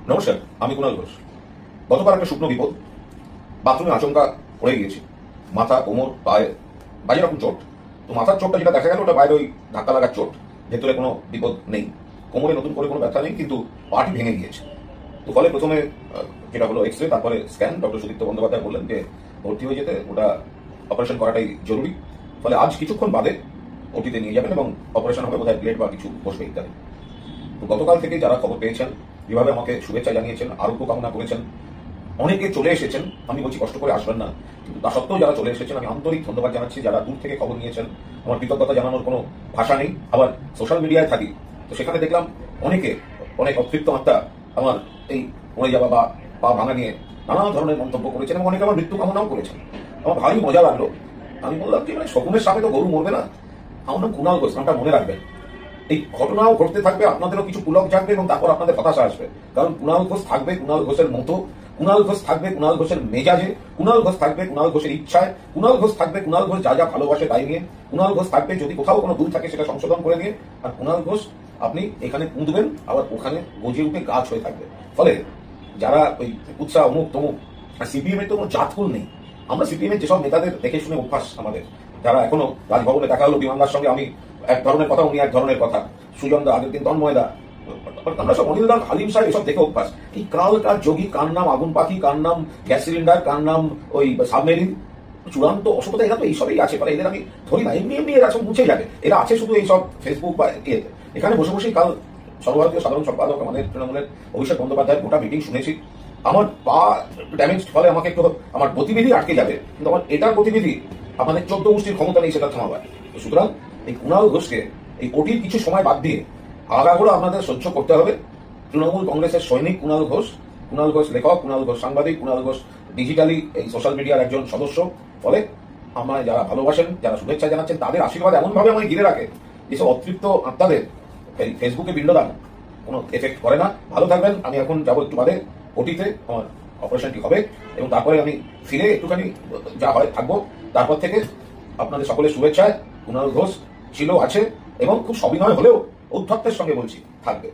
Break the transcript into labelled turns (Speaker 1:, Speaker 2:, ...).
Speaker 1: নমস্কার, আমি কুণাল ঘোষ। গতকাল একটা শুকনো বিপদ, বাথরুমে আচমকা পড়ে গিয়েছি। মাথা, কোমর, পায়ে বাজে রকম চোট। তো মাথার চোটটা যেটা দেখা গেল ওটা বাইরে ওই ধাক্কা লাগার চোট, ভেতরে কোনো বিপদ নেই। কোমরে নতুন করে কোনো ব্যথা নেই, কিন্তু পাটি ভেঙে গিয়েছে। তো ফলে প্রথমে যেটা হলো এক্স রে, তারপরে স্ক্যান। ডক্টর সুদীপ্ত বন্দ্যোপাধ্যায় বললেন যে ভর্তি হয়ে যেতে, ওটা অপারেশন করাটাই জরুরি। ফলে আজ কিছুক্ষণ বাদে ওটিতে নিয়ে যাবেন এবং অপারেশন হবে, বোধহয় প্লেট বা কিছু বসবে ইত্যাদি। তো গতকাল থেকে যারা খবর পেয়েছেন, যেভাবে আমাকে শুভেচ্ছা জানিয়েছেন, আরোগ্য কামনা করেছেন, অনেকে চলে এসেছেন। আমি বলছি কষ্ট করে আসবেন না, কিন্তু তা সত্ত্বেও যারা চলে এসেছেন আমি আন্তরিক ধন্যবাদ জানাচ্ছি। যারা দূর থেকে খবর নিয়েছেন, আমার কৃতজ্ঞতা জানানোর কোনো ভাষা নেই। আবার সোশ্যাল মিডিয়ায় থাকি, তো সেখানে দেখলাম অনেক অতৃপ্ত আত্মা আমার এই পড়ে যাওয়া বা পা ভাঙা নিয়ে নানা ধরনের মন্তব্য করেছেন এবং অনেকে আমার মৃত্যু কামনাও করেছেন। আমার ভারী মজা লাগলো। আমি বললাম যে শকুনের সামনে তো গরু মরবে না। আমার নাম কুণাল ঘোষ, নামটা মনে রাখবেন। এই ঘটনাও ঘটতে থাকবে, আপনাদেরও কিছু পুলক জাগবে এবং তারপর আপনাদের হতাশা আসবে। কারণ কুণাল ঘোষ থাকবে কুণাল ঘোষের মতো, কুণাল ঘোষ থাকবে কুণাল ঘোষের মেজাজে, কুণাল ঘোষ থাকবে কুণাল ঘোষের ইচ্ছায়, কুণাল ঘোষ থাকবে কুণাল ঘোষ যা যা ভালোবাসে তাই নিয়ে, কুণাল ঘোষ থাকবে যদি কোথাও কোনো ভুল থাকে সেটা সংশোধন করে নিয়ে। আর কুণাল ঘোষ আপনি এখানে পুঁতবেন, আবার ওখানে গজিয়ে উঠে গাছ হয়ে থাকবে। ফলে যারা ওই উৎসাহ অমুক তমুক, সিপিএম এর তো কোনো জাতকুল নেই। আমরা সিপিএম এর যেসব নেতাদের দেখে শুনে অভ্যাস আমাদের, যারা এখনো রাজভবনে দেখা হলো বিমানদার সঙ্গে, আমি এক ধরনের কথা উনি এক ধরনের কথা, সুজন দা আগের দিন তন্ময়দা, আমরা সব অনিল দা, হালিম সাহেব এসব দেখে অভ্যাস। এই কাল কার যোগী, কার নাম আগুন পাখি, কার নাম গ্যাস সিলিন্ডার, কার নাম ওই সাবমেরিন, চূড়ান্ত অসততা, এরা তো এইসবই আছে। ফলে এদের আমি ধরি না, এমনি এমনি এরা সব মুছে যাবে। এরা আছে শুধু এইসব ফেসবুক বা এখানে বসে বসেই কাল সর্বভারতীয় সাধারণ সম্পাদক আমাদের তৃণমূলের অভিষেক বন্দ্যোপাধ্যায়ের গোটা মিটিং শুনেছি। আমার পা ড্যামেজ, ফলে আমাকে একটু আমার গতিবিধি আটকে যাবে, কিন্তু আমার এটার গতিবিধি আপনাদের 14 মুষ্টির ক্ষমতা নেই সেটা থামাবার। সুতরাং এই কুণাল ঘোষকে এই ওটির কিছু সময় বাদ দিয়ে আগাগোড়া আপনাদের সহ্য করতে হবে। তৃণমূল কংগ্রেসের সৈনিক কুণাল ঘোষ লেখক, কুণাল ঘোষ সাংবাদিক, কুণাল ঘোষ ডিজিটালি এই সোশ্যাল মিডিয়ার একজন সদস্য। ফলে আমায় যারা ভালোবাসেন, যারা শুভেচ্ছা জানাচ্ছেন, তাদের আশীর্বাদ এমনভাবে আমায় ঘিরে রাখে, যেসব অতৃপ্ত আত্মাদের ফেসবুকে পিণ্ডদান কোনো এফেক্ট করে না। ভালো থাকবেন। আমি এখন যাবো একটু বাদে ওটিতে, আমার অপারেশনটি হবে এবং তারপরে আমি ফিরে একটুখানি যা হয় থাকবো। তারপর থেকে আপনাদের সকলের শুভেচ্ছায় কুণাল ঘোষ ছিল, আছে এবং খুব সবিনয় হলেও ঔদ্ধত্যের সঙ্গে বলছি থাকবে।